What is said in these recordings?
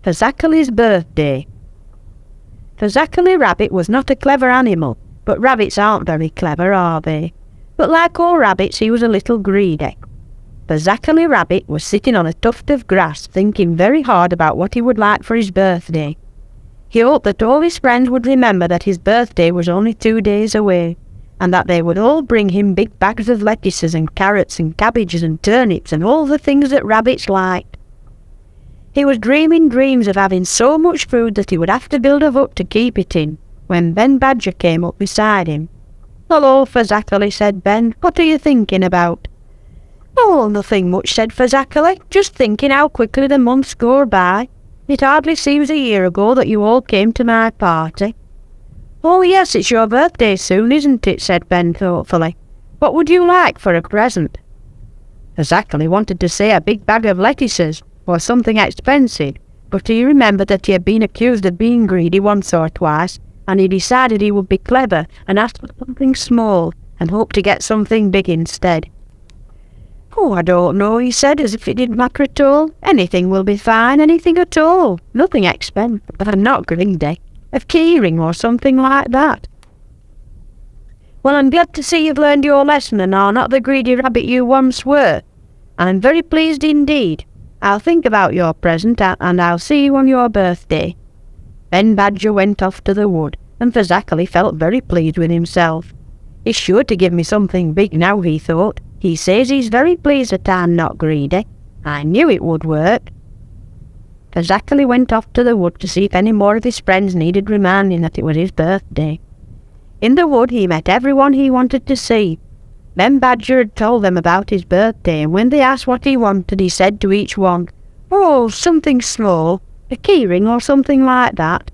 Fazakerly's birthday. Fazakerly Rabbit was not a clever animal, but rabbits aren't very clever, are they? But like all rabbits, he was a little greedy. Fazakerly Rabbit was sitting on a tuft of grass, thinking very hard about what he would like for his birthday. He hoped that all his friends would remember that his birthday was only 2 days away, and that they would all bring him big bags of lettuces and carrots and cabbages and turnips and all the things that rabbits liked. He was dreaming dreams of having so much food that he would have to build a hut to keep it in, when Ben Badger came up beside him. "Hello, Fazakerly," said Ben. "What are you thinking about?" "Oh, nothing much," said Fazakerly. "Just thinking how quickly the months go by. It hardly seems a year ago that you all came to my party." "Oh yes, it's your birthday soon, isn't it?" said Ben thoughtfully. "What would you like for a present?" Fazakerly wanted to say a big bag of lettuces, or something expensive, but he remembered that he had been accused of being greedy once or twice, and he decided he would be clever and ask for something small, and hope to get something big instead. "Oh, I don't know," he said, as if it didn't matter at all. "Anything will be fine, anything at all. Nothing expensive, but I'm not greedy. A keyring or something like that." "Well, I'm glad to see you've learned your lesson and are not the greedy rabbit you once were. I'm very pleased indeed. I'll think about your present, and I'll see you on your birthday." Ben Badger went off to the wood, and Fazakerly felt very pleased with himself. "He's sure to give me something big now," he thought. "He says he's very pleased that I'm not greedy. I knew it would work." Fazakerly went off to the wood to see if any more of his friends needed reminding that it was his birthday. In the wood he met everyone he wanted to see. Ben Badger had told them about his birthday, and when they asked what he wanted, he said to each one, "Oh, something small, a keyring or something like that."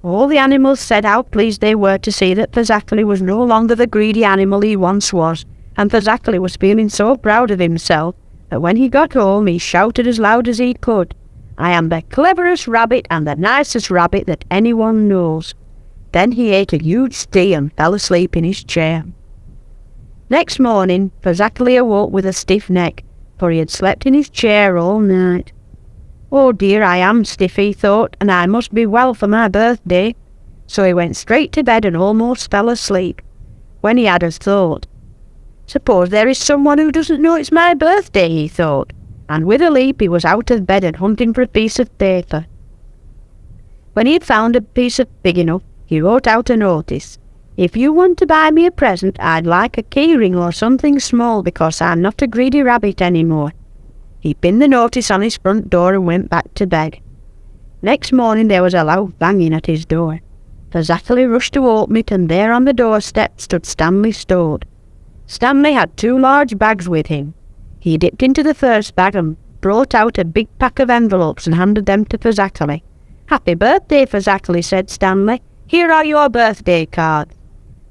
All the animals said how pleased they were to see that Fazakerly was no longer the greedy animal he once was, and Fazakerly was feeling so proud of himself that when he got home he shouted as loud as he could, "I am the cleverest rabbit and the nicest rabbit that anyone knows." Then he ate a huge tea and fell asleep in his chair. Next morning, Fazakerly awoke with a stiff neck, for he had slept in his chair all night. "Oh dear, I am stiff," he thought, "and I must be well for my birthday." So he went straight to bed and almost fell asleep. When he had a thought. "Suppose there is someone who doesn't know it's my birthday," he thought, and with a leap he was out of bed and hunting for a piece of paper. When he had found a piece of big enough, he wrote out a notice. "If you want to buy me a present, I'd like a keyring or something small, because I'm not a greedy rabbit anymore." He pinned the notice on his front door and went back to bed. Next morning there was a loud banging at his door. Fazakerly rushed to open it, and there on the doorstep stood Stanley Stoat. Stanley had 2 large bags with him. He dipped into the first bag and brought out a big pack of envelopes and handed them to Fazakerly. "Happy birthday, Fazakerly," said Stanley. "Here are your birthday cards."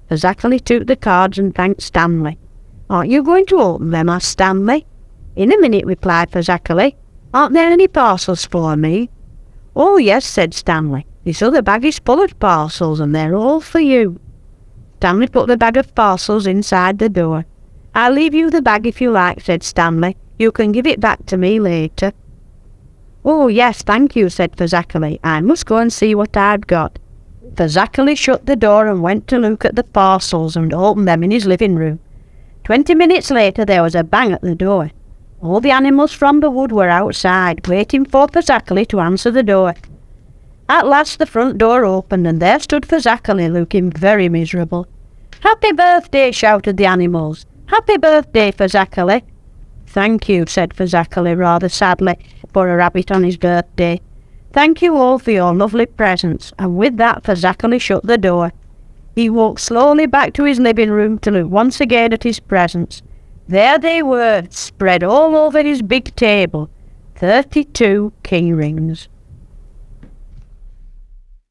Fazakerly took the cards and thanked Stanley. "Aren't you going to open them?" asked Stanley. "In a minute," replied Fazakerly. "Aren't there any parcels for me?" "Oh yes," said Stanley. "This other bag is full of parcels, and they're all for you." Stanley put the bag of parcels inside the door. "I'll leave you the bag if you like," said Stanley. "You can give it back to me later." "Oh yes, thank you," said Fazakerly. "I must go and see what I've got." Fazakerly shut the door and went to look at the parcels and opened them in his living room. 20 minutes later there was a bang at the door. All the animals from the wood were outside, waiting for Fazakerly to answer the door. At last the front door opened, and there stood Fazakerly, looking very miserable. "Happy birthday!" shouted the animals. "Happy birthday, Fazakerly!" "Thank you," said Fazakerly rather sadly, for a rabbit on his birthday. "Thank you all for your lovely presents," and with that Fazakerly shut the door. He walked slowly back to his living room to look once again at his presents. There they were, spread all over his big table, 32 keyrings.